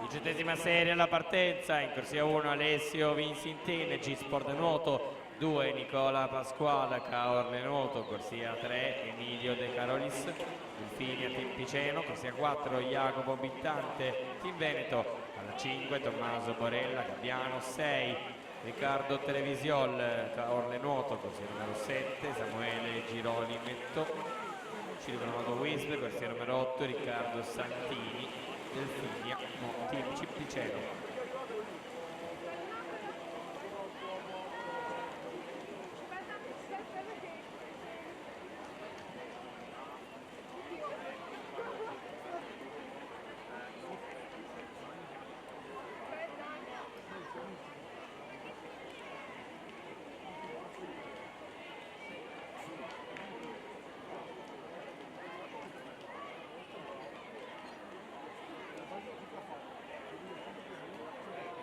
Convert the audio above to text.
18ª serie alla partenza, in corsia 1 Alessio Vincentini, G-Sport Nuoto, 2 Nicola Pasquale, Caorle Nuoto, corsia 3 Emilio De Carolis, Delfini Team Piceno, corsia 4 Jacopo Bittante, Team Veneto, alla 5 Tommaso Borella, Gabbiano, 6 Riccardo Televisiol, Caorle Nuoto, corsia numero 7 Samuele Gironi Metto, Circolo Nuoto Wisp, corsia numero 8 Riccardo Santini, Delfinia, Team Cippiceno.